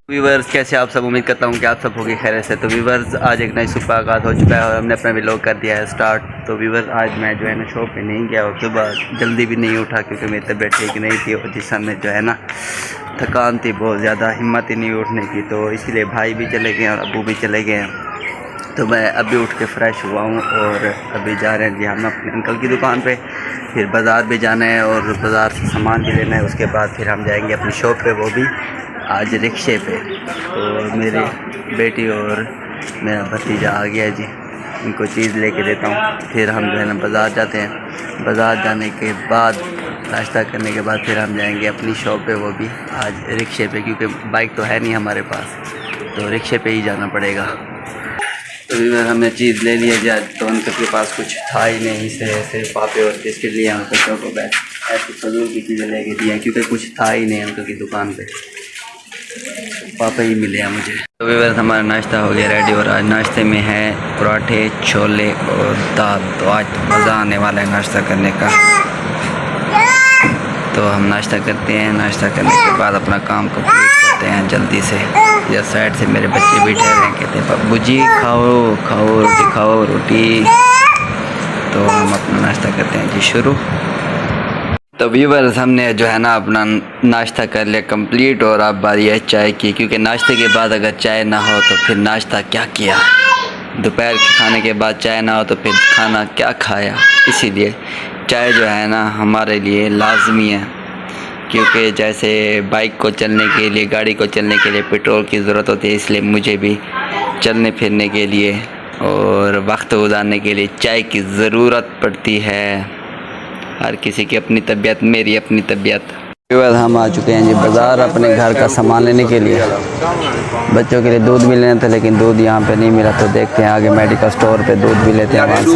Viewers कैसे आप सब, उम्मीद करता हूँ कि आप सब होगी खैर से। तो व्यूवर्स आज एक नई सुबह का आगाज़ हो चुका है और हमने अपना व्लॉग कर दिया है स्टार्ट। तो व्यूवर्स आज मैं जो है ना शॉप पे नहीं गया और सुबह जल्दी भी नहीं उठा क्योंकि मेरी तबीयत ठीक नहीं थी और जिसम में जो है ना थकान थी, बहुत ज़्यादा हिम्मत ही नहीं उठने की। तो इसलिए भाई भी चले गए और अबू भी चले गए हैं। तो मैं अभी उठ के फ़्रेश हुआ हूँ और अभी जा रहे हैं जी हम अपने अंकल की दुकान पे। फिर बाज़ार भी जाना है और बाज़ार से सामान भी लेना है। उसके बाद फिर हम जाएंगे अपनी शॉप पे, वो भी आज रिक्शे पे। तो मेरी बेटी और मेरा भतीजा आ गया जी, इनको चीज़ लेके देता हूँ। फिर हम जो है ना बाज़ार जाते हैं। बाज़ार जाने के बाद नाश्ता करने के बाद फिर हम जाएंगे अपनी शॉप पे, वो भी आज रिक्शे पे, क्योंकि बाइक तो है नहीं हमारे पास, तो रिक्शे पे ही जाना पड़ेगा। तो भी हमने चीज़ ले लिया जी। आज तो उनके पास कुछ था ही नहीं, ऐसे पापे और बिस्किट लिए हैं बच्चों को, बैठ ऐसे फजूल की चीज़ें लेके दी हैं क्योंकि कुछ था ही नहीं उनकी दुकान पे, पापा ही मिले हैं मुझे। तो व्यवर्स हमारा नाश्ता हो गया रेडी और आज नाश्ते में है पराठे, छोले और दाल। तो आज मज़ा आने वाला है नाश्ता करने का। तो हम नाश्ता करते हैं, नाश्ता करने के बाद अपना काम कंप्लीट करते हैं जल्दी से। या साइड से मेरे बच्चे भी ठहरे हैं, कहते हैं बब्बू जी खाओ खाओ रोटी खाओ रोटी। तो हम अपना नाश्ता करते हैं जी शुरू। तो व्यूवर्स हमने जो है ना अपना नाश्ता कर लिया कंप्लीट और अब बारी है चाय की, क्योंकि नाश्ते के बाद अगर चाय ना हो तो फिर नाश्ता क्या किया, दोपहर के खाने के बाद चाय ना हो तो फिर खाना क्या खाया। इसीलिए चाय जो है ना हमारे लिए लाजमी है, क्योंकि जैसे बाइक को चलने के लिए, गाड़ी को चलने के लिए पेट्रोल की ज़रूरत होती है, इसलिए मुझे भी चलने फिरने के लिए और वक्त गुजारने के लिए चाय की ज़रूरत पड़ती है। हर किसी की अपनी तबीयत, मेरी अपनी तबीयत। हम आ चुके हैं जी बाज़ार अपने घर का सामान लेने के लिए। बच्चों के लिए दूध भी लेना था लेकिन दूध यहाँ पे नहीं मिला, तो देखते हैं आगे मेडिकल स्टोर पे दूध भी लेते हैं वहाँ से।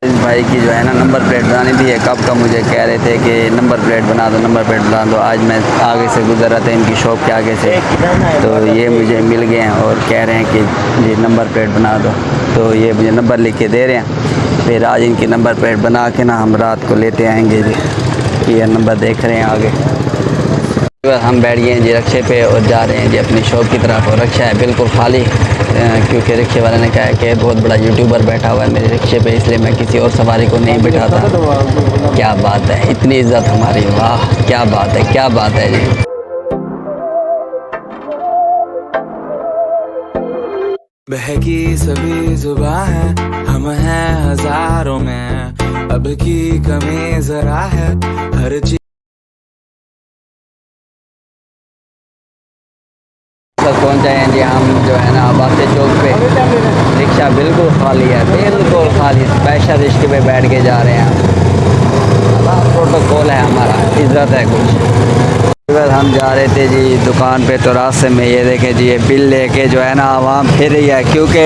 इस भाई की जो है ना नंबर प्लेट बनानी थी, कब का मुझे कह रहे थे कि नंबर प्लेट बना दो, नंबर प्लेट बना दो। आज मैं आगे से गुजर रहा था इनकी शॉप के आगे से, तो ये मुझे मिल गए हैं और कह रहे हैं कि ये नंबर प्लेट बना दो। तो ये मुझे नंबर लिख के दे रहे हैं। फिर आज इनकी नंबर प्लेट बना के ना हम रात को लेते आएंगे जी। ये नंबर देख रहे हैं आगे। हम बैठ गए हैं जी रिक्शे पे और जा रहे हैं जी अपनी शॉप की तरफ। और रिक्शा है बिल्कुल खाली, क्योंकि रिक्शे वाले ने कहा है कि बहुत बड़ा यूट्यूबर बैठा हुआ है मेरे रिक्शे पे, इसलिए मैं किसी और सवारी को नहीं बिठाता। क्या बात है, इतनी इज्जत हमारी, वाह क्या बात है, क्या बात है जी। बहकी सभी जुबान है, हम हैं हजारों में, अब की कमी जरा है हर चीज। पहुँच जाए हैं जी हम जो है ना बासे चौक पे। रिक्शा बिल्कुल खाली है, बिल्कुल खाली। स्पेशल रिक्शे पे बैठ के जा रहे हैं। प्रोटोकॉल है हमारा, इज्जत है कुछ। हम जा रहे थे जी दुकान पे, तो रास्ते में ये देखें जी ये बिल लेके जो है ना आवाम फिर रही है, क्योंकि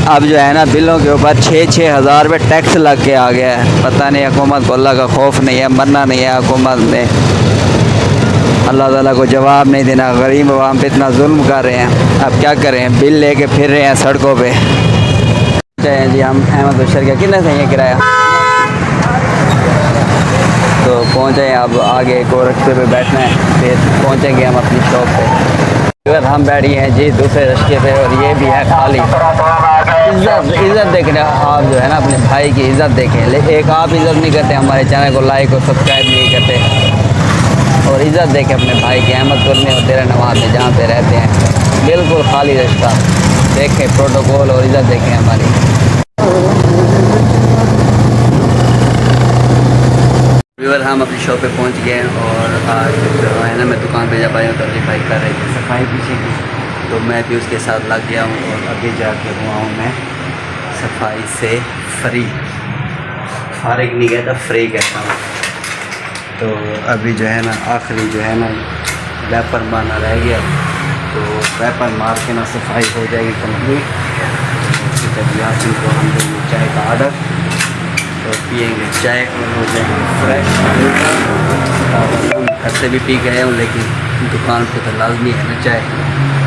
अब जो है ना बिलों के ऊपर 6-6 हज़ार रुपये टैक्स लग के आ गया है। पता नहीं हुकूमत को अल्लाह का खौफ नहीं है, मरना नहीं है हुकूमत ने, अल्लाह ताला को जवाब नहीं देना। गरीब आवाम पे इतना जुल्म कर रहे हैं, अब क्या करें, बिल लेके फिर रहे हैं सड़कों पे। चाहे जी हम अहमद बशर का कितना सही है किराया। तो पहुँचे अब आगे एक और रिक्शे पे बैठना है, फिर पहुँचेंगे हम अपनी शॉप पे। फिर हम बैठी हैं जी दूसरे रिक्शे पे और ये भी है खाली। इज़्ज़त देख रहे आप जो है ना अपने भाई की इज़्ज़त देखें। एक आप इज़्ज़त नहीं करते, हमारे चैनल को लाइक और सब्सक्राइब नहीं करते, और इज़्ज़त देखें अपने भाई की। अहमदपुर में और देरा नवाज में जहाँ पे रहते हैं बिल्कुल खाली रास्ता। देखें प्रोटोकॉल और इज़्ज़त देखें हमारी। व्यूअर हम अपनी शॉप पे पहुंच गए हैं और आज जो है ना मैं दुकान पे जब आया हूँ तो अली भाई कर रहे थे सफाई पीछे की, तो मैं भी उसके साथ लग गया हूँ और अभी जाके हुआ हूँ मैं सफाई से फ्री। फारिग नहीं कहता, फ्री कहता हूँ। तो अभी जो है ना आखिरी जो है ना वैपर मारना रह गया, तो वैपर मार के ना सफाई हो जाएगी कंप्लीट। जब यासिन को हम देंगे चाय का आर्डर, तो पिएंगे चाय और हो जाएंगे फ्रेश। घर से भी पी गए हूँ लेकिन दुकान पे तो लाजमी है ना चाय,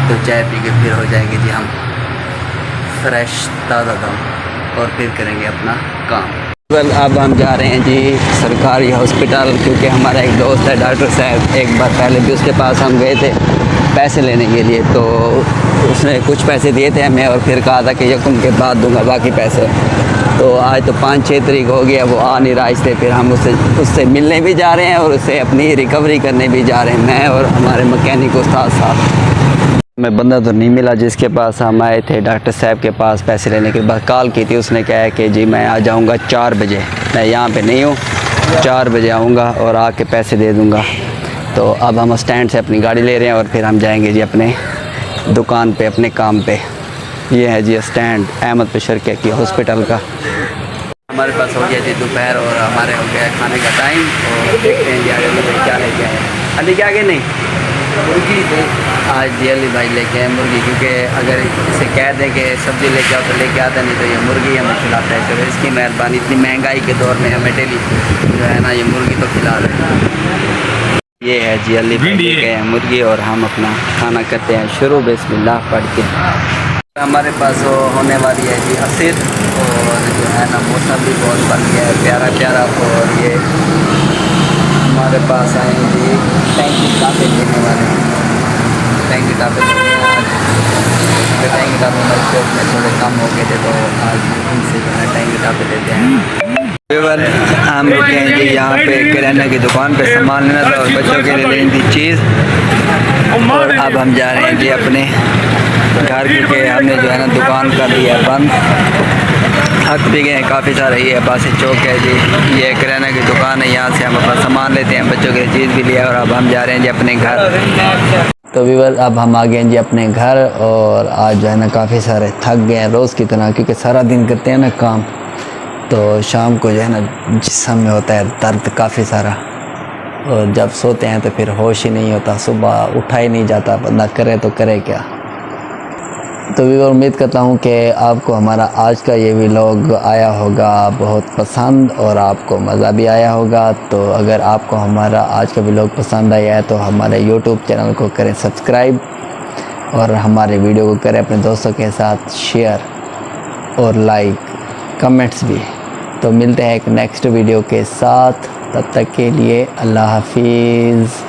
तो चाय पी के फिर हो जाएंगे जी हम फ्रेश ताज़ा दम और फिर करेंगे अपना काम। अब हम जा रहे हैं जी सरकारी हॉस्पिटल, क्योंकि हमारा एक दोस्त है डॉक्टर साहब, एक बार पहले भी उसके पास हम गए थे पैसे लेने के लिए, तो उसने कुछ पैसे दिए थे हमें और फिर कहा था कि यकम के बाद दूंगा बाकी पैसे। तो आज तो 5-6 तारीख हो गया, वो आ नहीं रहा, इसलिए फिर हम उससे मिलने भी जा रहे हैं और उससे अपनी रिकवरी करने भी जा रहे हैं, मैं और हमारे मैकेनिक उस्ताद साहब। मैं बंदा तो नहीं मिला जिसके पास हम आए थे डॉक्टर साहब के पास पैसे लेने के बाद। कॉल की थी, उसने कहा है कि जी मैं आ जाऊँगा 4 बजे, मैं यहाँ पे नहीं हूँ, 4 बजे आऊँगा और आके पैसे दे दूँगा। तो अब हम स्टैंड से अपनी गाड़ी ले रहे हैं और फिर हम जाएंगे जी अपने दुकान पे, अपने काम पे। ये है जी स्टैंड अहमद बशर की हॉस्पिटल का। हमारे पास हो गया जी दोपहर और हमारे हो गया खाने का टाइम, और देखते हैं जी आगे में क्या लेके आए। अली क्या आगे नहीं मुर्गी थे आज जी, अली भाई लेके आए मुर्गी, क्योंकि अगर इसे कह दें कि सब्ज़ी लेके आओ तो लेके आता नहीं, तो ये मुर्गी हमें खिलाता है। चलो इसकी मेहरबानी, इतनी महंगाई के दौर में हमें डेली जो है ना ये मुर्गी तो खिला रहे हैं। ये है जी अली भाई लेके आए मुर्गी और हम अपना खाना करते हैं शुरू बिस्मिल्लाह पढ़ के। हमारे पास होने वाली है जी असिर, और जो है ना मौसम भी बहुत बन गया है प्यारा प्यारा। और ये हमारे पास आए हैं जी टैंकी टापे लेने वाले हैं, टैंकी टापे लेने आज टैंकी टापे मार्केट में थोड़े कम हो गए थे, तो आज उनसे जो है टैंकी टापे लेते हैं। हम रुके हैं जी यहाँ पे किराना की दुकान पे, सामान लेना था और बच्चों के लिए लेनी थी चीज़। और अब हम जा रहे हैं जी अपने घर, क्योंकि हमने जो है ना दुकान कर दी है बंद, थक भी गए हैं काफ़ी सारा। ये बासी चौक है जी, ये किराना की दुकान है, यहाँ से हम अपना सामान लेते हैं, बच्चों के लिए चीज़ भी लिया और अब हम जा रहे हैं जी अपने घर। तो व्यूअर अब हम आ गए हैं जी अपने घर, और आज जो है ना काफ़ी सारे थक गए हैं रोज़ की तरह, क्योंकि सारा दिन करते हैं ना काम, तो शाम को जो है ना जिस्म में होता है दर्द काफ़ी सारा, और जब सोते हैं तो फिर होश ही नहीं होता, सुबह उठा ही नहीं जाता, बंदा करे तो करे क्या। तो भी उम्मीद करता हूँ कि आपको हमारा आज का ये व्लॉग आया होगा बहुत पसंद और आपको मज़ा भी आया होगा। तो अगर आपको हमारा आज का व्लॉग पसंद आया है तो हमारे YouTube चैनल को करें सब्सक्राइब, और हमारे वीडियो को करें अपने दोस्तों के साथ शेयर और लाइक, कमेंट्स भी। तो मिलते हैं एक नेक्स्ट वीडियो के साथ, तब तक के लिए अल्लाह हाफिज़।